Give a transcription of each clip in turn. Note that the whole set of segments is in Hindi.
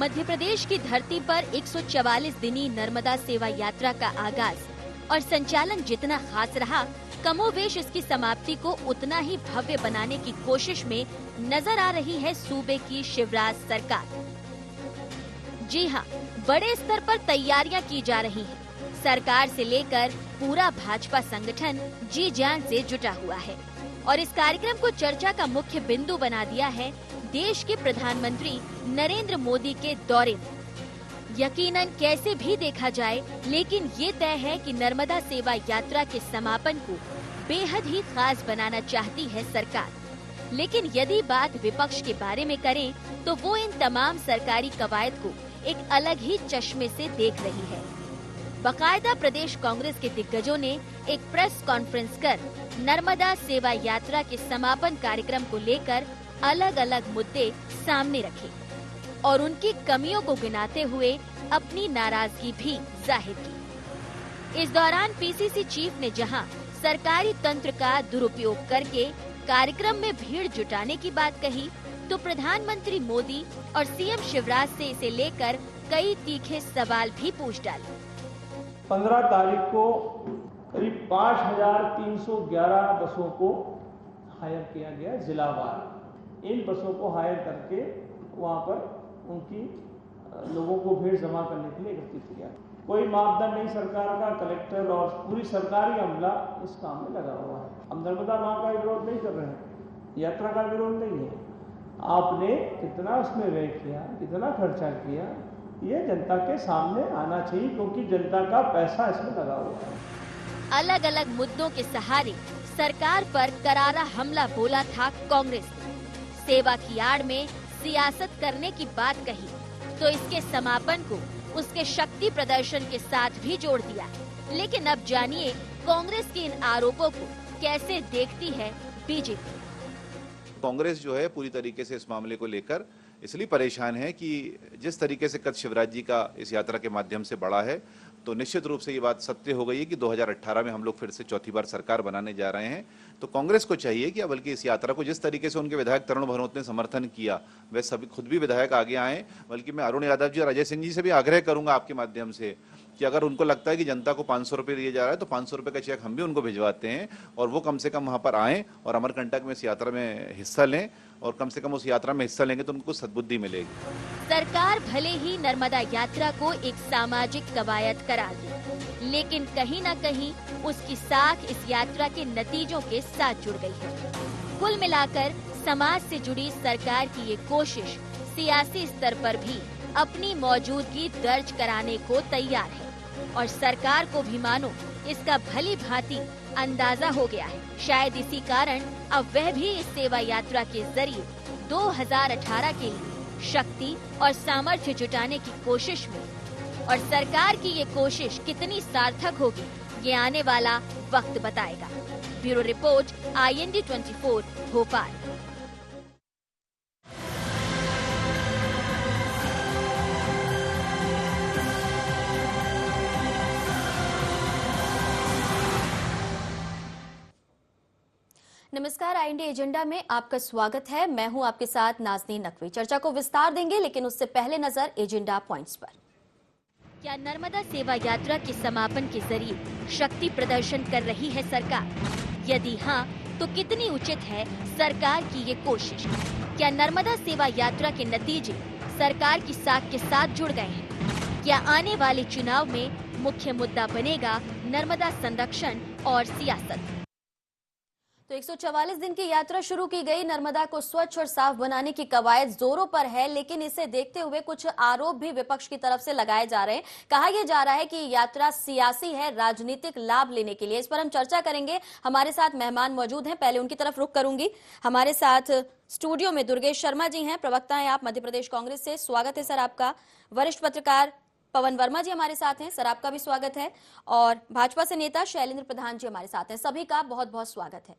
मध्य प्रदेश की धरती पर 144 दिनी नर्मदा सेवा यात्रा का आगाज और संचालन जितना खास रहा, कमोवेश इसकी समाप्ति को उतना ही भव्य बनाने की कोशिश में नजर आ रही है सूबे की शिवराज सरकार। जी हां, बड़े स्तर पर तैयारियां की जा रही हैं। सरकार से लेकर पूरा भाजपा संगठन जी जान से जुटा हुआ है और इस कार्यक्रम को चर्चा का मुख्य बिंदु बना दिया है देश के प्रधानमंत्री नरेंद्र मोदी के दौरे में। यकीनन कैसे भी देखा जाए, लेकिन ये तय है कि नर्मदा सेवा यात्रा के समापन को बेहद ही खास बनाना चाहती है सरकार। लेकिन यदि बात विपक्ष के बारे में करें तो वो इन तमाम सरकारी कवायद को एक अलग ही चश्मे से देख रही है। बाकायदा प्रदेश कांग्रेस के दिग्गजों ने एक प्रेस कॉन्फ्रेंस कर नर्मदा सेवा यात्रा के समापन कार्यक्रम को लेकर अलग अलग मुद्दे सामने रखे और उनकी कमियों को गिनाते हुए अपनी नाराजगी भी जाहिर की। इस दौरान पीसीसी चीफ ने जहां सरकारी तंत्र का दुरुपयोग करके कार्यक्रम में भीड़ जुटाने की बात कही, तो प्रधानमंत्री मोदी और सीएम शिवराज से इसे लेकर कई तीखे सवाल भी पूछ डाले। 15 तारीख को करीब 5311 बसों को हायर किया गया जिलावार। इन बसों को हायर करके वहां पर उनकी लोगों को भीड़ जमा करने के लिए एकत्रित किया। कोई मापदंड नहीं सरकार का, कलेक्टर और पूरी सरकारी अमला इस काम में लगा हुआ है। हम नर्मदा मां का विरोध नहीं कर रहे हैं, यात्रा का विरोध नहीं है। आपने कितना उसमें व्यय किया, कितना खर्चा किया, ये जनता के सामने आना चाहिए, क्योंकि जनता का पैसा इसमें लगा हुआ है। अलग अलग मुद्दों के सहारे सरकार पर करारा हमला बोला था कांग्रेस ने। सेवा की आड़ में सियासत करने की बात कही तो इसके समापन को उसके शक्ति प्रदर्शन के साथ भी जोड़ दिया। लेकिन अब जानिए कांग्रेस के इन आरोपों को कैसे देखती है बीजेपी। कांग्रेस जो है पूरी तरीके से इस मामले को लेकर इसलिए परेशान है कि जिस तरीके से कद शिवराज जी का इस यात्रा के माध्यम से बढ़ा है, तो निश्चित रूप से ये बात सत्य हो गई है कि 2018 में हम लोग फिर से चौथी बार सरकार बनाने जा रहे हैं। तो कांग्रेस को चाहिए कि बल्कि इस यात्रा को जिस तरीके से उनके विधायक तरुण भनोत ने समर्थन किया, वे सभी खुद भी विधायक आगे आए। बल्कि मैं अरुण यादव जी और अजय सिंह जी से भी आग्रह करूंगा आपके माध्यम से कि अगर उनको लगता है कि जनता को 500 रुपये दिए जा रहा है तो 500 रुपये का चेक हम भी उनको भिजवाते हैं और वो कम से कम वहां पर आएँ और अमरकंटक में इस यात्रा में हिस्सा लें, और कम से कम उस यात्रा में हिस्सा लेंगे तो उनको सद्बुद्धि मिलेगी। सरकार भले ही नर्मदा यात्रा को एक सामाजिक कवायद करार दे, लेकिन कहीं न कहीं उसकी साख इस यात्रा के नतीजों के साथ जुड़ गई है। कुल मिलाकर समाज से जुड़ी सरकार की ये कोशिश सियासी स्तर पर भी अपनी मौजूदगी दर्ज कराने को तैयार है और सरकार को भी मानो इसका भली भांति अंदाजा हो गया है। शायद इसी कारण अब वह भी इस सेवा यात्रा के जरिए 2018 के लिए शक्ति और सामर्थ्य जुटाने की कोशिश में, और सरकार की ये कोशिश कितनी सार्थक होगी ये आने वाला वक्त बताएगा। Bureau report, IND 24 Bhopal. नमस्कार, IND एजेंडा में आपका स्वागत है। मैं हूं आपके साथ नाज़नीन नकवी। चर्चा को विस्तार देंगे, लेकिन उससे पहले नजर एजेंडा पॉइंट्स पर। क्या नर्मदा सेवा यात्रा के समापन के जरिए शक्ति प्रदर्शन कर रही है सरकार? यदि हाँ, तो कितनी उचित है सरकार की ये कोशिश? क्या नर्मदा सेवा यात्रा के नतीजे सरकार की साख के साथ जुड़ गए हैं? क्या आने वाले चुनाव में मुख्य मुद्दा बनेगा नर्मदा संरक्षण और सियासत? तो 144 दिन की यात्रा शुरू की गई। नर्मदा को स्वच्छ और साफ बनाने की कवायद जोरों पर है, लेकिन इसे देखते हुए कुछ आरोप भी विपक्ष की तरफ से लगाए जा रहे हैं। कहा यह जा रहा है कि यात्रा सियासी है, राजनीतिक लाभ लेने के लिए। इस पर हम चर्चा करेंगे। हमारे साथ मेहमान मौजूद हैं, पहले उनकी तरफ रुख करूंगी। हमारे साथ स्टूडियो में दुर्गेश शर्मा जी हैं, प्रवक्ता हैं आप मध्य प्रदेश कांग्रेस से। स्वागत है सर आपका। वरिष्ठ पत्रकार पवन वर्मा जी हमारे साथ हैं, सर आपका भी स्वागत है। और भाजपा से नेता शैलेंद्र प्रधान जी हमारे साथ हैं, सभी का बहुत बहुत स्वागत है।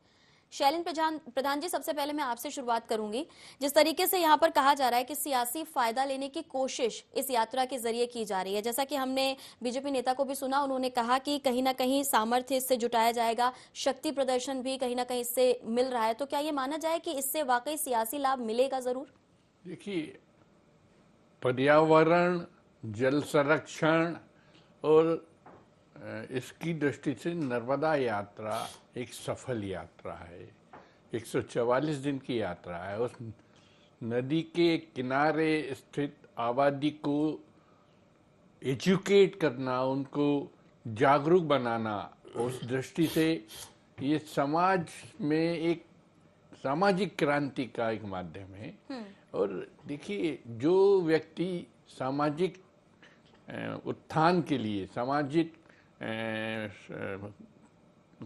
शैलेंद्र प्रधान जी, सबसे पहले मैं आपसे शुरुआत करूंगी। जिस तरीके से यहाँ पर कहा जा रहा है कि सियासी फायदा लेने की कोशिश इस यात्रा के जरिए की जा रही है, जैसा कि हमने बीजेपी नेता को भी सुना, उन्होंने कहा कि कहीं ना कहीं सामर्थ्य इससे जुटाया जाएगा, शक्ति प्रदर्शन भी कहीं ना कहीं इससे मिल रहा है। तो क्या ये माना जाए कि इससे वाकई सियासी लाभ मिलेगा? जरूर। देखिए, पर्यावरण, जल संरक्षण और इसकी दृष्टि से नर्मदा यात्रा एक सफल यात्रा है। 144 दिन की यात्रा है। उस नदी के किनारे स्थित आबादी को एजुकेट करना, उनको जागरूक बनाना, उस दृष्टि से ये समाज में एक सामाजिक क्रांति का एक माध्यम है। और देखिए, जो व्यक्ति सामाजिक उत्थान के लिए, सामाजिक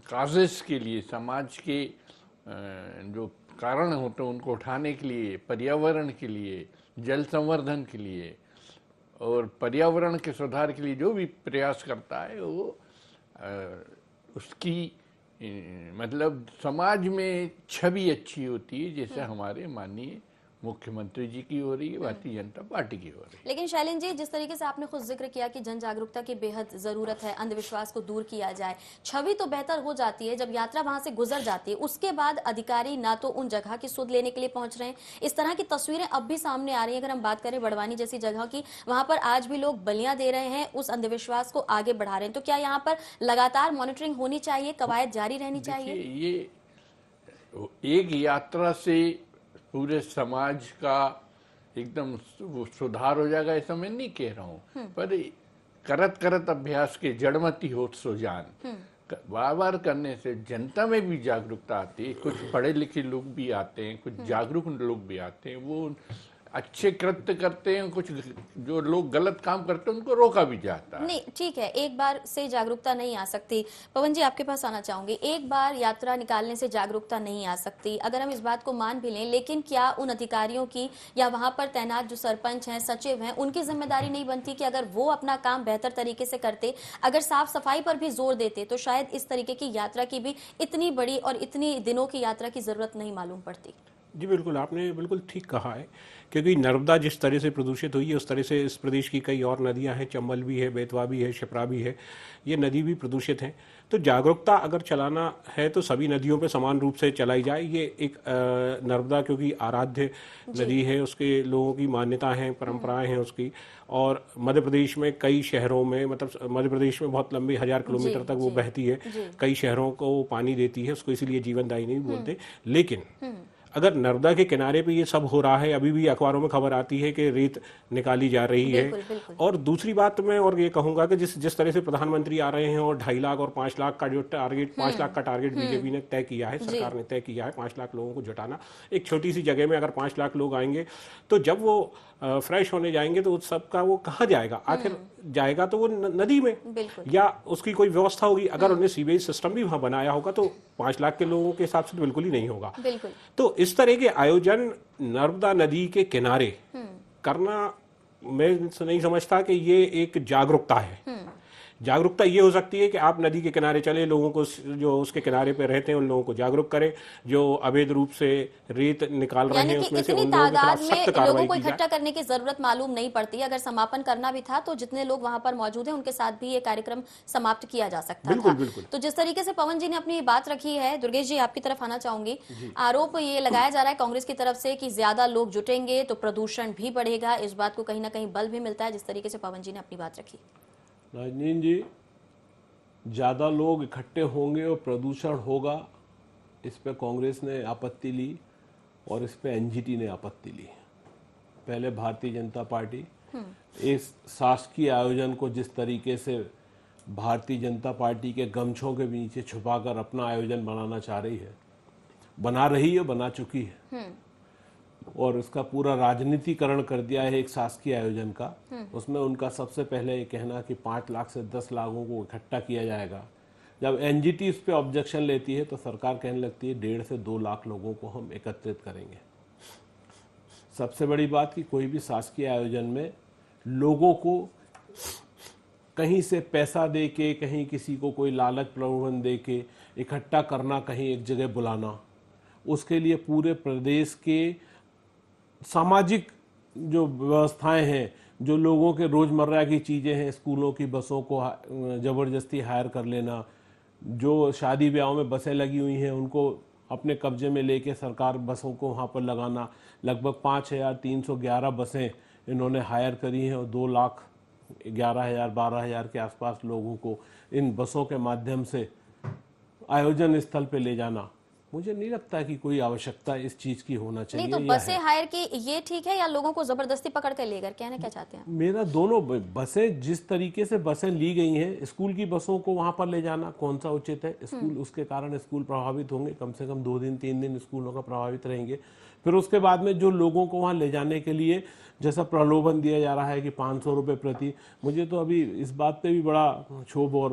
काजेस के लिए, समाज के जो कारण होते हैं उनको उठाने के लिए, पर्यावरण के लिए, जल संवर्धन के लिए और पर्यावरण के सुधार के लिए जो भी प्रयास करता है, वो उसकी मतलब समाज में छवि अच्छी होती है, जैसे हमारे माननीय मुख्यमंत्री जी की हो रही है, भारतीय जनता पार्टी की हो रही है। लेकिन शैलेंद्र जी, जिस तरीके से आपने खुद जिक्र किया कि जन जागरूकता की बेहद जरूरत है, अंधविश्वास को दूर किया जाए, छवि तो बेहतर हो जाती है जब यात्रा वहां से गुजर जाती है। उसके बाद अधिकारी ना तो उन जगह की सुध लेने के लिए पहुंच रहे हैं। इस तरह की तस्वीरें अब भी सामने आ रही है। अगर हम बात करें बड़वानी जैसी जगह की, वहां पर आज भी लोग बलियां दे रहे हैं, उस अंधविश्वास को आगे बढ़ा रहे हैं। तो क्या यहाँ पर लगातार मॉनिटरिंग होनी चाहिए, कवायद जारी रहनी चाहिए? ये एक यात्रा से पूरे समाज का एकदम सुधार हो जाएगा ऐसा मैं नहीं कह रहा हूँ, पर करत करत अभ्यास के जड़मती होत सो जान, बार बार करने से जनता में भी जागरूकता आती है। कुछ पढ़े लिखे लोग भी आते हैं, कुछ जागरूक लोग भी आते हैं, वो अच्छे कृत्य करते हैं, कुछ जो लोग गलत काम करते हैं उनको रोका भी जाता है। नहीं, ठीक है, एक बार से जागरूकता नहीं आ सकती। पवन जी, आपके पास आना चाहूंगी। एक बार यात्रा निकालने से जागरूकता नहीं आ सकती, अगर हम इस बात को मान भी लें, लेकिन क्या उन अधिकारियों की या वहां पर तैनात जो सरपंच हैं, सचिव हैं, उनकी जिम्मेदारी नहीं बनती कि अगर वो अपना काम बेहतर तरीके से करते, अगर साफ सफाई पर भी जोर देते, तो शायद इस तरीके की यात्रा की भी इतनी बड़ी और इतनी दिनों की यात्रा की जरूरत नहीं मालूम पड़ती? जी बिल्कुल, आपने बिल्कुल ठीक कहा है, क्योंकि नर्मदा जिस तरह से प्रदूषित हुई है उस तरह से इस प्रदेश की कई और नदियां हैं, चंबल भी है, बेतवा भी है, शिप्रा भी है, ये नदी भी प्रदूषित हैं। तो जागरूकता अगर चलाना है तो सभी नदियों पे समान रूप से चलाई जाए। ये एक नर्मदा क्योंकि आराध्य नदी है, उसके लोगों की मान्यता है, परंपराएं हैं उसकी। और मध्य प्रदेश में कई शहरों में, मतलब मध्य प्रदेश में बहुत लंबी 1000 किलोमीटर तक वो बहती है, कई शहरों को पानी देती है, उसको इसीलिए जीवनदायिनी भी बोलते। लेकिन अगर नर्मदा के किनारे पे ये सब हो रहा है, अभी भी अखबारों में खबर आती है कि रेत निकाली जा रही है। और दूसरी बात मैं और ये कहूंगा कि जिस तरह से प्रधानमंत्री आ रहे हैं और 2.5 लाख और 5 लाख का जो टारगेट, 5 लाख का टारगेट बीजेपी ने तय किया है, सरकार ने तय किया है 5 लाख लोगों को जुटाना। एक छोटी सी जगह में अगर 5 लाख लोग आएंगे तो जब वो फ्रेश होने जाएंगे तो उस सब का वो कहाँ जाएगा? आखिर जाएगा तो वो नदी में, या उसकी कोई व्यवस्था होगी। अगर उन्हें सीवेज सिस्टम भी वहां बनाया होगा तो 5 लाख के लोगों के हिसाब से तो बिल्कुल ही नहीं होगा। तो इस तरह के आयोजन नर्मदा नदी के किनारे करना, मैं नहीं समझता कि ये एक जागरूकता है। जागरूकता ये हो सकती है कि आप नदी के किनारे चले, लोगों को जो उसके किनारे पे रहते हैं उन लोगों को जागरूक करें, जो अवैध रूप से रेत निकाल रहे हैं उसमें से उन लोगों के खिलाफ सख्त कार्रवाई लोगों को इकट्ठा करने की जरूरत मालूम नहीं पड़ती। अगर समापन करना भी था तो जितने लोग वहां पर मौजूद हैं उनके साथ भी ये कार्यक्रम समाप्त किया जा सकता था। बिल्कुल। तो जिस तरीके से पवन जी ने अपनी बात रखी है, दुर्गेश जी आपकी तरफ आना चाहूंगी। आरोप ये लगाया जा रहा है कांग्रेस की तरफ से कि ज्यादा लोग जुटेंगे तो प्रदूषण भी बढ़ेगा, इस बात को कहीं ना कहीं बल भी मिलता है, जिस तरीके से पवन जी ने अपनी बात रखी। राजनीन जी, ज़्यादा लोग इकट्ठे होंगे और प्रदूषण होगा, इस पे कांग्रेस ने आपत्ति ली और इस पे एनजीटी ने आपत्ति ली। पहले भारतीय जनता पार्टी इस शासकीय आयोजन को जिस तरीके से भारतीय जनता पार्टी के गमछों के नीचे छुपाकर अपना आयोजन बनाना चाह रही है, बना रही है, बना चुकी है, और उसका पूरा राजनीतिकरण कर दिया है एक शासकीय आयोजन का। उसमें उनका सबसे पहले ये कहना कि 5 लाख से 10 लाखों को इकट्ठा किया जाएगा। जब एनजीटी इस पे ऑब्जेक्शन लेती है तो सरकार कहने लगती है 1.5 से 2 लाख लोगों को हम एकत्रित करेंगे। सबसे बड़ी बात कि कोई भी शासकीय आयोजन में लोगों को कहीं से पैसा दे के, कहीं किसी को कोई लालच प्रलोभन दे के इकट्ठा करना, कहीं एक जगह बुलाना, उसके लिए पूरे प्रदेश के सामाजिक जो व्यवस्थाएं हैं, जो लोगों के रोज़मर्रा की चीज़ें हैं, स्कूलों की बसों को ज़बरदस्ती हायर कर लेना, जो शादी ब्याहों में बसें लगी हुई हैं उनको अपने कब्जे में लेके सरकार बसों को वहाँ पर लगाना, लगभग 5311 बसें इन्होंने हायर करी हैं और 2,11,000 12,000 के आसपास लोगों को इन बसों के माध्यम से आयोजन स्थल पे ले जाना, मुझे नहीं लगता कि कोई आवश्यकता इस चीज की होना चाहिए। नहीं तो या बसें हायर की ये ठीक है या लोगों को जबरदस्ती पकड़ कर लेकर, कहना क्या चाहते हैं? मेरा दोनों बसें, जिस तरीके से बसें ली गई हैं, स्कूल की बसों को वहां पर ले जाना कौन सा उचित है? स्कूल, उसके कारण स्कूल प्रभावित होंगे, कम से कम 2 दिन 3 दिन स्कूलों का प्रभावित रहेंगे। फिर उसके बाद में जो लोगों को वहां ले जाने के लिए जैसा प्रलोभन दिया जा रहा है कि 500 रुपये प्रति, मुझे तो अभी इस बात पे भी बड़ा क्षोभ और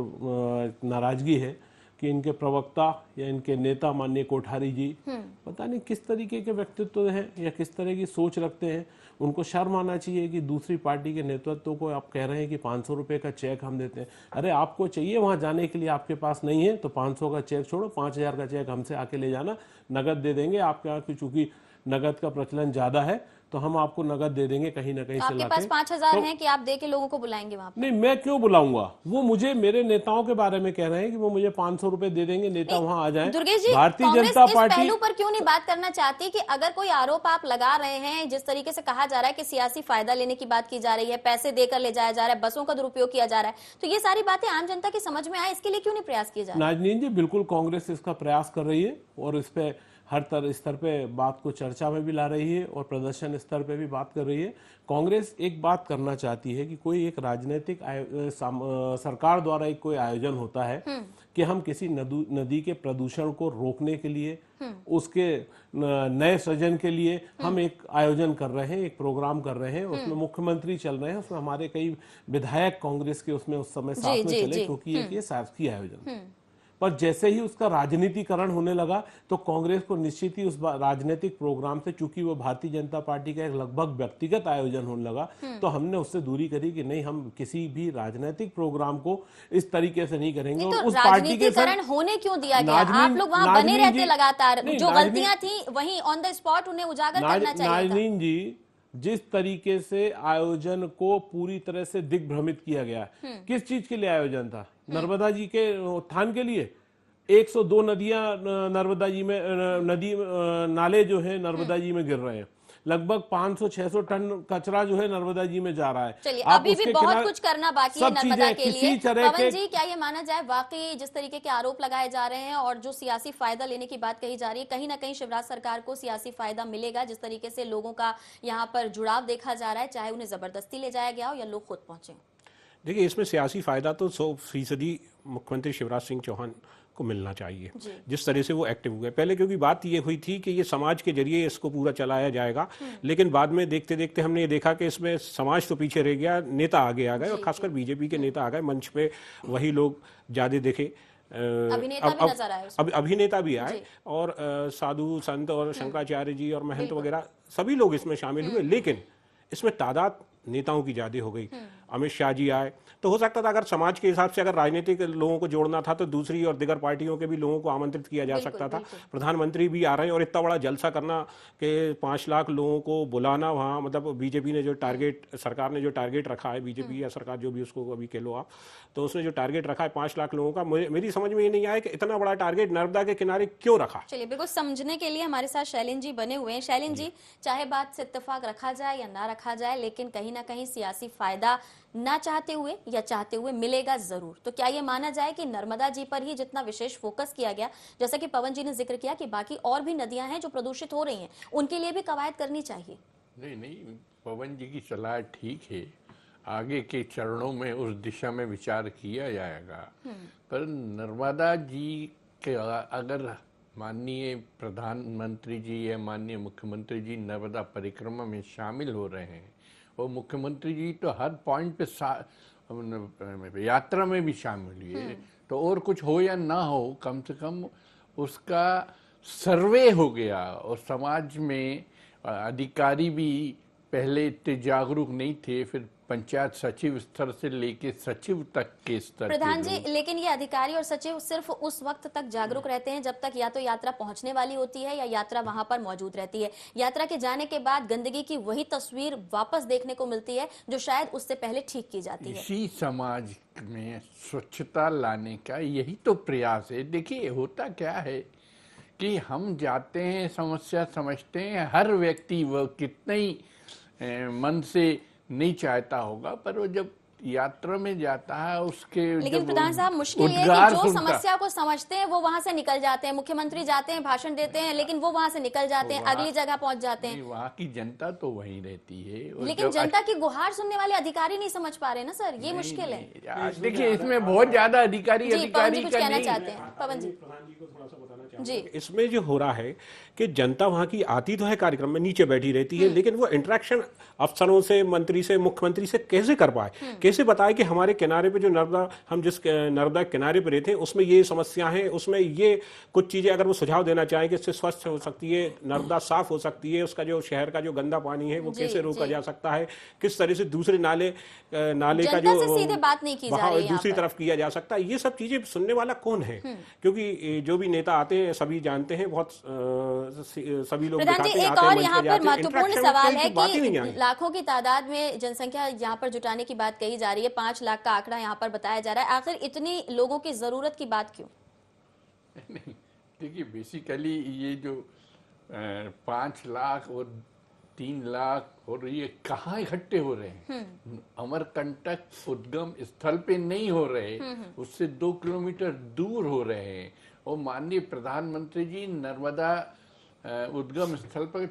नाराजगी है कि इनके प्रवक्ता या इनके नेता माननीय कोठारी जी पता नहीं किस तरीके के व्यक्तित्व हैं या किस तरह की सोच रखते हैं। उनको शर्म आना चाहिए कि दूसरी पार्टी के नेतृत्व को आप कह रहे हैं कि 500 रुपये का चेक हम देते हैं। अरे आपको चाहिए वहां जाने के लिए, आपके पास नहीं है तो 500 का चेक छोड़ो, 5,000 का चेक हमसे आके ले जाना, नगद दे देंगे। आपके यहाँ की चूंकि नगद का प्रचलन ज्यादा है तो हम आपको नगद दे देंगे कहीं ना कहीं से आपके पास 5,000 हैं कि आप दे के लोगों को बुलाएंगे वहां पर? नहीं, मैं क्यों बुलाऊंगा? वो मुझे, मेरे नेताओं के बारे में कह रहे हैं कि वो मुझे 500 रुपए दे देंगे, नेता वहां आ जाए। दुर्गेश जी, भारतीय कांग्रेस जनता इस पार्टी पहलू पर क्यों नहीं बात करना चाहती कि अगर कोई आरोप आप लगा रहे हैं, जिस तरीके से कहा जा रहा है कि सियासी फायदा लेने की बात की जा रही है, पैसे देकर ले जाया जा रहा है, बसों का दुरुपयोग किया जा रहा है, तो ये सारी बातें आम जनता की समझ में आए, इसके लिए क्यों नहीं प्रयास किए जा रहे? नाजनीन जी, बिल्कुल कांग्रेस इसका प्रयास कर रही है और इस पे हर तरह स्तर पे बात को चर्चा में भी ला रही है और प्रदर्शन स्तर पे भी बात कर रही है। कांग्रेस एक बात करना चाहती है कि कोई एक राजनीतिक सरकार द्वारा एक कोई आयोजन होता है कि हम किसी नदी के प्रदूषण को रोकने के लिए, उसके नए सृजन के लिए हम एक आयोजन कर रहे हैं, एक प्रोग्राम कर रहे हैं, उसमें मुख्यमंत्री चल रहे हैं, उसमें हमारे कई विधायक कांग्रेस के उसमें उस समय साथ में चले, क्योंकि ये शासकीय आयोजन। पर जैसे ही उसका राजनीतिकरण होने लगा तो कांग्रेस को निश्चित ही उस राजनीतिक प्रोग्राम से, चूंकि वो भारतीय जनता पार्टी का एक लगभग व्यक्तिगत आयोजन होने लगा, तो हमने उससे दूरी करी कि नहीं, हम किसी भी राजनीतिक प्रोग्राम को इस तरीके से नहीं करेंगे। तो और उस पार्टी के राजनीतिकरण होने क्यों दिया गया? आप लोग वहां बने रहते लगातार, जो गलतियां थी वहीं ऑन द स्पॉट उन्हें उजागर करना चाहिए। नाजनीन जी, जिस तरीके से आयोजन को पूरी तरह से दिग्भ्रमित किया गया, किस चीज के लिए आयोजन था? नर्मदा जी के उत्थान के लिए। 102 नदियां नर्मदा जी में, नाले जो है नर्मदा जी में गिर रहे हैं, लगभग 500-600 टन कचरा जो है नर्मदा जी में जा रहा है। चलिए, अभी भी बहुत कुछ करना बाकी है नर्मदा के लिए। पवन जी, क्या ये माना जाए वाकई जिस तरीके के आरोप लगाए जा रहे हैं और जो सियासी फायदा लेने की बात कही जा रही है, कहीं ना कहीं शिवराज सरकार को सियासी फायदा मिलेगा? जिस तरीके से लोगों का यहाँ पर जुड़ाव देखा जा रहा है, चाहे उन्हें जबरदस्ती ले जाया गया हो या लोग खुद पहुंचे। देखिए, इसमें सियासी फायदा तो 100% मुख्यमंत्री शिवराज सिंह चौहान को मिलना चाहिए, जिस तरह से वो एक्टिव हुए पहले, क्योंकि बात ये हुई थी कि ये समाज के जरिए इसको पूरा चलाया जाएगा, लेकिन बाद में देखते देखते हमने ये देखा कि इसमें समाज तो पीछे रह गया, नेता आगे आ गए और खासकर बीजेपी के नेता आ गए मंच पे, वही लोग ज्यादा देखे। अभिनेता भी आए और साधु संत और शंकराचार्य जी और महंत वगैरह सभी लोग इसमें शामिल हुए, लेकिन इसमें तादाद नेताओं की ज्यादा हो गई। अमित शाह जी आए तो हो सकता था अगर समाज के हिसाब से अगर राजनीतिक लोगों को जोड़ना था तो दूसरी और दिगर पार्टियों के भी लोगों को आमंत्रित किया जा सकता था। प्रधानमंत्री भी आ रहे हैं और इतना बड़ा जलसा करना कि 5 लाख लोगों को बुलाना वहाँ, मतलब बीजेपी ने जो टारगेट, सरकार ने जो टारगेट रखा है, बीजेपी या सरकार जो भी उसको अभी कह लो आप, तो उसने जो टारगेट रखा है 5 लाख लोगों का, मेरी समझ में ये नहीं आया कि इतना बड़ा टारगेट नर्मदा के किनारे क्यों रखा। चलिए, बिल्कुल समझने के लिए हमारे साथ शैलेंद्र जी बने हुए हैं। शैलेंद्र जी, चाहे बात से इत्तेफाक रखा जाए या ना रखा जाए, लेकिन कहीं ना कहीं सियासी फायदा ना चाहते हुए या चाहते हुए मिलेगा जरूर। तो क्या ये माना जाए कि नर्मदा जी पर ही जितना विशेष फोकस किया गया, जैसा कि पवन जी ने जिक्र किया कि बाकी और भी नदियां हैं जो प्रदूषित हो रही हैं, उनके लिए भी कवायद करनी चाहिए? नहीं, पवन जी की सलाह ठीक है, आगे के चरणों में उस दिशा में विचार किया जाएगा। पर नर्मदा जी के अगर माननीय प्रधानमंत्री जी या माननीय मुख्यमंत्री जी नर्मदा परिक्रमा में शामिल हो रहे हैं, और मुख्यमंत्री जी तो हर पॉइंट पे यात्रा में भी शामिल हुए, तो और कुछ हो या ना हो, कम से कम उसका सर्वे हो गया और समाज में अधिकारी भी पहले इतने जागरूक नहीं थे, फिर पंचायत सचिव स्तर से लेके सचिव तक के स्तर। प्रधान जी, लेकिन ये अधिकारी और सचिव सिर्फ उस वक्त तक जागरूक रहते हैं जब तक या तो यात्रा पहुंचने वाली होती है या यात्रा वहां पर मौजूद रहती है। यात्रा के जाने के बाद गंदगी की वही तस्वीर वापस देखने को मिलती है जो शायद उससे पहले ठीक की जाती है। इसी समाज में स्वच्छता लाने का यही तो प्रयास है। देखिए, होता क्या है कि हम जाते हैं, समस्या समझते हैं, हर व्यक्ति वो कितने ही मन से नहीं चाहता होगा, पर वो जब यात्रा में जाता है उसके लेकिन जब प्रधान साहब मुश्किल ये है उद्गार कि जो सुनता- समस्या को समझते हैं वो वहां से निकल जाते हैं, मुख्यमंत्री जाते हैं भाषण देते हैं लेकिन वो वहां से निकल जाते हैं, अगली जगह पहुंच जाते हैं। नहीं, वहाँ की जनता तो वहीं रहती है। और लेकिन जब जनता की गुहार सुनने वाले अधिकारी नहीं समझ पा रहे ना सर, ये मुश्किल है। यार, देखिए इसमें बहुत ज्यादा अधिकारी जी पवन जी अधिकारी कुछ का कहना नहीं। चाहते हैं, पवन जी। प्रधान जी को थोड़ा सा बताना जी। चाहूंगा। इसमें जो हो रहा है कि जनता वहां की आती तो है कार्यक्रम में, नीचे बैठी रहती है, लेकिन वो इंटरेक्शन अफसरों से, मंत्री से, मुख्यमंत्री से कैसे कर पाए, कैसे बताए कि हमारे किनारे पे जो नर्मदा, हम जिस नर्मदा किनारे पे रहते हैं उसमें ये समस्या है, उसमें ये कुछ चीजें अगर वो सुझाव देना चाहें कि इससे स्वच्छ हो सकती है, नर्मदा साफ हो सकती है, उसका जो शहर का जो गंदा पानी है वो जी, कैसे रोका जी। जा सकता है, किस तरह से दूसरे नाले का जनता जो से सीधे बात नहीं की जा वहाँ रही है यहाँ दूसरी पर। तरफ किया जा सकता है, ये सब चीजें सुनने वाला कौन है? क्योंकि जो भी नेता आते हैं सभी जानते हैं, बहुत सभी लोग प्रधान जी दिखाते हैं, एक आते हैं, और मंच यहाँ पे पर जाते हैं, महत्वपूर्ण interaction सवाल की है बात ही नहीं कि आई। लाखों की तादाद में जनसंख्या यहाँ पर जुटाने की बात कही जा रही है, 5 लाख का आंकड़ा यहाँ पर बताया जा रहा है, आखिर इतनी लोगों की जरूरत की बात क्यों? नहीं, देखिए बेसिकली ये जो 5 लाख और 3 लाख और ये कहाँ इकट्ठे हो रहे हैं? अमरकंटक उद्गम स्थल पे नहीं हो रहे, उससे 2 किलोमीटर दूर हो रहे हैं। और माननीय प्रधानमंत्री जी नर्मदा उद्गम स्थल पर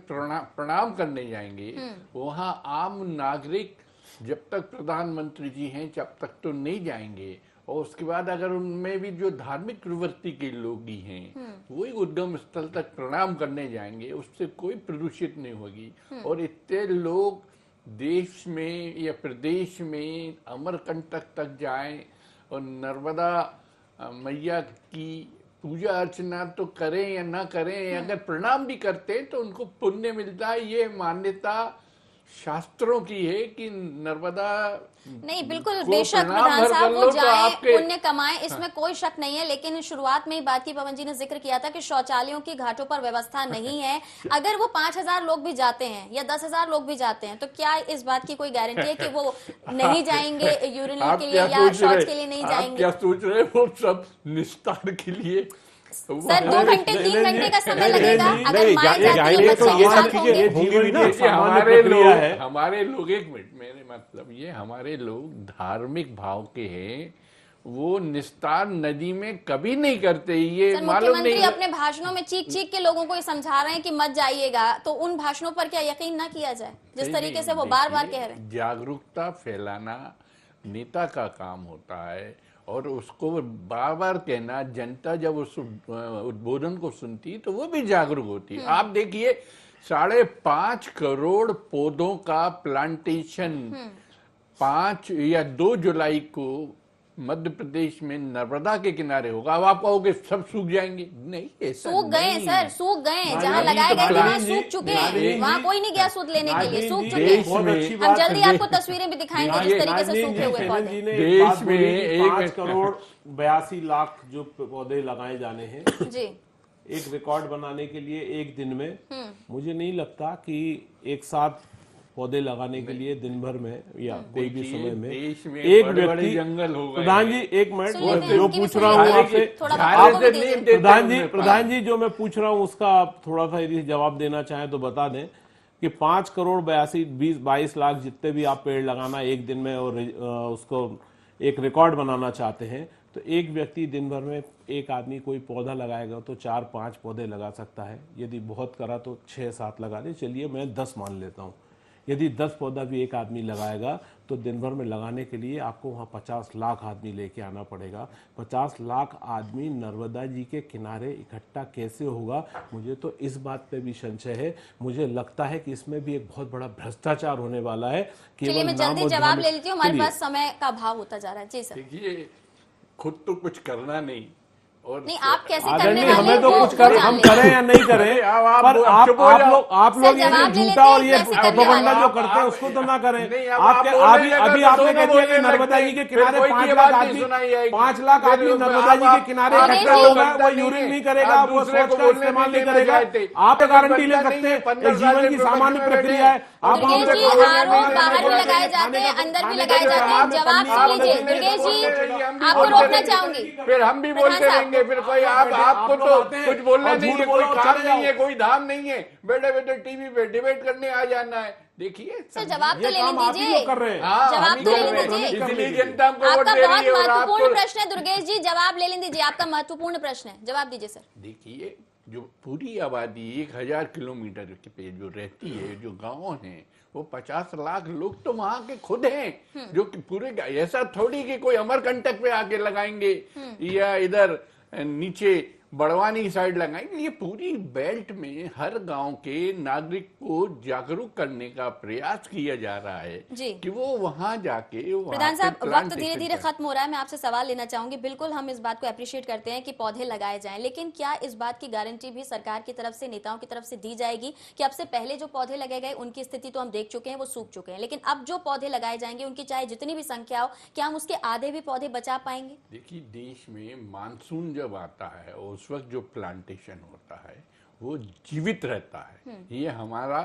प्रणाम करने जाएंगे। वहाँ आम नागरिक जब तक प्रधानमंत्री जी हैं जब तक तो नहीं जाएंगे, और उसके बाद अगर उनमें भी जो धार्मिक प्रवृत्ति के लोग ही हैं वही उद्गम स्थल तक प्रणाम करने जाएंगे, उससे कोई प्रदूषित नहीं होगी। और इतने लोग देश में या प्रदेश में अमरकंटक तक जाएं और नर्मदा मैया की पूजा अर्चना तो करें या ना करें, अगर प्रणाम भी करते हैं तो उनको पुण्य मिलता है। ये मान्यता शास्त्रों की है कि नर्मदा नहीं बिल्कुल को बेशक प्रणाम प्रधान भर साहब कर वो लो तो जाएं आपके- पुण्य कमाएं, इसमें कोई शक नहीं है, लेकिन शुरुआत में ही बात की पवन जी ने जिक्र किया था कि शौचालयों की घाटों पर व्यवस्था नहीं है। अगर वो 5,000 लोग भी जाते हैं या 10,000 लोग भी जाते हैं तो क्या इस बात की कोई गारंटी है कि वो नहीं जाएंगे यूरिनल आप के क्या लिए या सोच रहे- शौच के लिए नहीं आप जाएंगे? क्या सोच रहे हैं वो सब निस्तार के लिए सर 2 घंटे 3 घंटे का समय लगेगा, अगर नहीं, माए जाती जाएंगे हैं तो बच्चे ये के सब साथ चीजें होंगे। होंगी भी ना। देखिए, सामान्य हमारे प्रक्रिया लोग है। हमारे लोग एक मिनट, मेरे मतलब ये हमारे लोग धार्मिक भाव के हैं, वो निस्तार नदी में कभी नहीं करते। ये सर मालूम मुख्यमंत्री नहीं अपने भाषणों में चीख चीख के लोगों को ये समझा रहे हैं कि मत जाइएगा, तो उन भाषणों पर क्या यकीन ना किया जाए जिस तरीके से वो बार बार कह रहे हैं? जागरूकता फैलाना नेता का काम होता है, और उसको बार बार कहना, जनता जब उस उद्बोधन को सुनती है तो वो भी जागरूक होती है। आप देखिए 5.5 करोड़ पौधों का प्लांटेशन 5 या 2 जुलाई को मध्य प्रदेश में नर्मदा के किनारे होगा। अब आप कहोगे सब सूख जाएंगे, नहीं, ऐसा सूख गए नहीं। सर, सूख गए, जहाँ नारायण लगाए जी, गए थे वहाँ नारायण जी, सूख चुके नारायण हैं, जी, वहाँ कोई नहीं गया सूद लेने के लिए, सूख नारायण चुके जी, हैं। बहुत अच्छी हम बात जल्दी है। आपको तस्वीरें भी दिखाएंगे जिस तरीके से सूखे हुए पौधे। जी देश बात बोली में कि एक- 5 करोड़ 82 लाख जो पौधे लगाए जाने हैं, जी एक रिकॉर्ड बनाने के लिए एक दिन में, मुझे नहीं लगता कि एक साथ पौधे लगाने के लिए दिन भर में या कोई भी देखिए, समय में देश में एक बड़े-बड़े व्यक्ति, जंगल हो गए प्रधान जी हैं। एक मिनट, सुन लेते हैं, जो उनकी भी पूछ सुन रहा हूँ लेते हैं। आपसे, थोड़ा झाड़े आपको से भी नहीं दीजिए। देते प्रधान जी जो मैं पूछ रहा हूँ उसका आप थोड़ा सा यदि जवाब देना चाहें तो बता दें कि 5 करोड़ 22 लाख जितने भी आप पेड़ लगाना एक दिन में और उसको एक रिकॉर्ड बनाना चाहते हैं, तो एक व्यक्ति दिन भर में एक आदमी कोई पौधा लगाएगा तो 4-5 पौधे लगा सकता है। यदि बहुत करा तो 6-7 लगा दे, चलिए मैं 10 मान लेता हूँ। यदि 10 पौधा भी एक आदमी लगाएगा तो दिन भर में लगाने के लिए आपको वहाँ 50 लाख आदमी लेके आना पड़ेगा। 50 लाख आदमी नर्मदा जी के किनारे इकट्ठा कैसे होगा? मुझे तो इस बात पे भी संशय है। मुझे लगता है कि इसमें भी एक बहुत बड़ा भ्रष्टाचार होने वाला है। चलिए मैं नाम जल्दी और जवाब धर्म- ले लेती हूँ, हमारे चलिए। पास समय का अभाव होता जा रहा है। जी सर। देखिए, खुद तो कुछ करना नहीं, और नहीं आप कैसे अगर करने नहीं वाले हमें तो वो- कुछ वो कर जान हम लेते हैं। करें या नहीं करें, अरे आप पर चुप हो जाओ। आप लोग ये जवाब जो ले झूठा लेते और हैं, ये कैसे करने प्रोपेगेंडा वाले जो हैं। करते हैं उसको तो ना करें। नहीं, अब आपके आप बोलने लगे अभी तो आपने दोनों कह दिया कि बोलने नर्मदा लगते जी के हैं। किनारे फिर कोई 5 की लाख बात नहीं आदमी सुनाई जाएगी। 5 लाख आदमी फिर नर्मदा जी के किनारे आप इकट्ठा दूसरे होगा, को वो नहीं यूरिन है। नहीं करेगा, आप वो दूसरे शौच को का बोलने इस्तेमाल नहीं नहीं देना करेगा। चाहते। आप कोई गारंटी ले बच्चा सकते नहीं है, हैं, 15 एक जीवन साल की के सामान्य प्रोडक्ट में प्रक्रिया है। आप दुर्गेश हमसे जी बोलेंगे, आरोप नहीं, बाहर भी नहीं, लगाए जाते खाने हैं, का- अंदर भी खाने लगाए का जाते हैं। जवाब जवाब आप सुन लीजिए बोलने दुर्गेश जी, बोलते रहिए, हम भी आपको बोलते रोकना रहेंगे। चाहूंगी। फिर हम भी प्रधान बोलते साहब, रहेंगे। जाएंगे फिर कोई आपको तो कुछ बोलना नहीं है, कोई काम नहीं है, कोई धाम नहीं है, बैठे बैठे टीवी पे डिबेट करने आ जाना है। देखिए सर जवाब तो लेने दीजिए, कर रहे हैं। जवाब तो लेने दीजिए। इसलिए जनता हमको वोट आपका दे बहुत रही है और महत्वपूर्ण आपको प्रश्न है दुर्गेश जी, जवाब ले लेने दीजिए। आपका महत्वपूर्ण प्रश्न है, जवाब दीजिए सर। देखिए जो पूरी आबादी 1000 किलोमीटर पे जो रहती है, जो गांव हैं, वो 50 लाख लोग तो वहां के खुद हैं, जो कि पूरे ऐसा थोड़ी कि कोई अमरकंटक पे आके लगाएंगे या इधर नीचे बड़वानी साइड लगाएंगे। ये पूरी बेल्ट में हर गांव के नागरिक को जागरूक करने का प्रयास किया जा रहा है जी। कि वो वहां जाके प्रधान साहब वक्त धीरे धीरे खत्म हो रहा है, मैं आपसे सवाल लेना चाहूंगी। बिल्कुल हम इस बात को अप्रिशिएट करते हैं कि पौधे लगाए जाएं, लेकिन क्या इस बात की गारंटी भी सरकार की तरफ से, नेताओं की तरफ से दी जाएगी कि अब से पहले जो पौधे लगाए गए उनकी स्थिति तो हम देख चुके हैं, वो सूख चुके हैं, लेकिन अब जो पौधे लगाए जाएंगे उनकी चाहे जितनी भी संख्या हो, क्या हम उसके आधे भी पौधे बचा पाएंगे? देखिए देश में मानसून जब आता है उस वक्त जो प्लांटेशन होता है वो जीवित रहता है। ये हमारा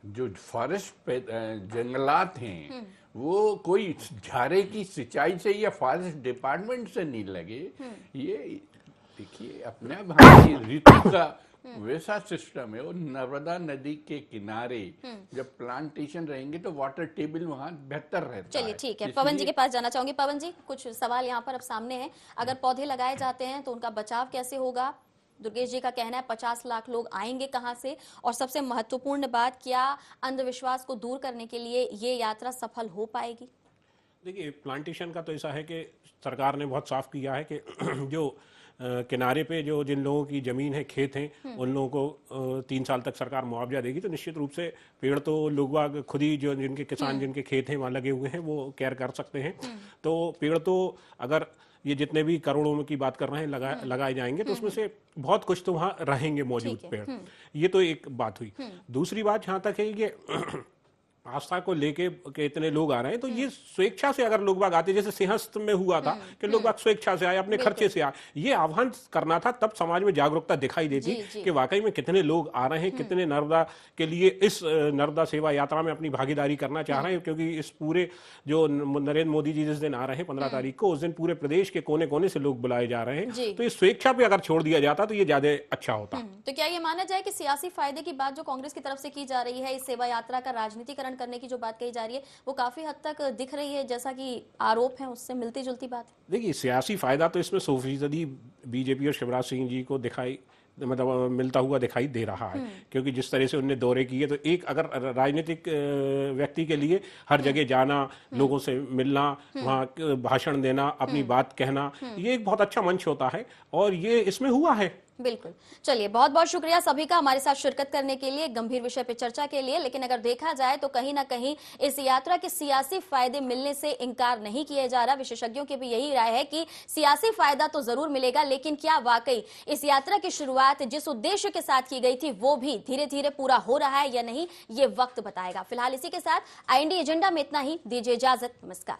जो फॉरेस्ट जंगलात हैं वो कोई झारे की सिंचाई से या फॉरेस्ट डिपार्टमेंट से नहीं लगे। ये देखिए अपने आप हमारी ऋतु का वैसा सिस्टम है। और नर्मदा नदी के किनारे जब प्लांटेशन रहेंगे तो वाटर टेबल वहाँ बेहतर रहता है। चलिए ठीक है, पवन जी के पास जाना चाहूंगी। पवन जी कुछ सवाल यहाँ पर अब सामने हैं, अगर पौधे लगाए जाते हैं तो उनका बचाव कैसे होगा? दुर्गेश जी का कहना है 50 लाख लोग आएंगे कहां से, और सबसे महत्वपूर्ण बात, क्या अंधविश्वास को दूर करने के लिए ये यात्रा सफल हो पाएगी? देखिए प्लांटेशन का तो ऐसा है कि सरकार ने बहुत साफ किया है कि जो किनारे पे जो जिन लोगों की ज़मीन है, खेत हैं, उन लोगों को 3 साल तक सरकार मुआवजा देगी। तो निश्चित रूप से पेड़ तो लोग खुद ही, जो जिनके किसान जिनके खेत हैं वहाँ लगे हुए हैं, वो केयर कर सकते हैं। तो पेड़ तो अगर ये जितने भी करोड़ों की बात कर रहे हैं लगाए जाएंगे तो उसमें से बहुत कुछ तो वहाँ रहेंगे मौजूद पेड़। ये तो एक बात हुई। दूसरी बात जहाँ तक है कि आस्था को लेके के इतने लोग आ रहे हैं, तो ये स्वेच्छा से अगर लोग बाग आते, जैसे सिंहस्थ में हुआ था कि लोग बाग स्वेच्छा से आए, अपने खर्चे से आए, ये आह्वान करना था, तब समाज में जागरूकता दिखाई देती कि वाकई में कितने लोग आ रहे हैं, कितने नर्मदा के लिए इस नर्मदा सेवा यात्रा में अपनी भागीदारी करना चाह रहे हैं। क्योंकि इस पूरे जो नरेंद्र मोदी जी जिस दिन आ रहे हैं 15 तारीख को, उस दिन पूरे प्रदेश के कोने कोने से लोग बुलाए जा रहे हैं। तो इस स्वेच्छा पे अगर छोड़ दिया जाता तो ये ज्यादा अच्छा होता। तो क्या ये माना जाए कि सियासी फायदे की बात जो कांग्रेस की तरफ से की जा रही है, इस सेवा यात्रा का राजनीतिकरण करने की जो बात कही जा रही है, वो काफी हद तक दिख रही है, जैसा कि आरोप है उससे मिलती जुलती बात है? देखिए सियासी फायदा तो इसमें 100% बीजेपी और शिवराज सिंह जी को मिलता हुआ दिखाई दे रहा है। क्योंकि जिस तरह से उन्होंने दौरे किए, तो एक अगर राजनीतिक व्यक्ति के लिए हर जगह जाना, लोगों से मिलना, वहाँ भाषण देना, अपनी बात कहना, ये एक बहुत अच्छा मंच होता है और ये इसमें हुआ है। बिल्कुल। चलिए बहुत बहुत शुक्रिया सभी का हमारे साथ शिरकत करने के लिए, गंभीर विषय पे चर्चा के लिए। लेकिन अगर देखा जाए तो कहीं ना कहीं इस यात्रा के सियासी फायदे मिलने से इनकार नहीं किया जा रहा। विशेषज्ञों की भी यही राय है कि सियासी फायदा तो जरूर मिलेगा, लेकिन क्या वाकई इस यात्रा की शुरुआत जिस उद्देश्य के साथ की गई थी वो भी धीरे धीरे पूरा हो रहा है या नहीं, ये वक्त बताएगा। फिलहाल इसी के साथ IND एजेंडा में इतना ही। दीजिए इजाजत, नमस्कार।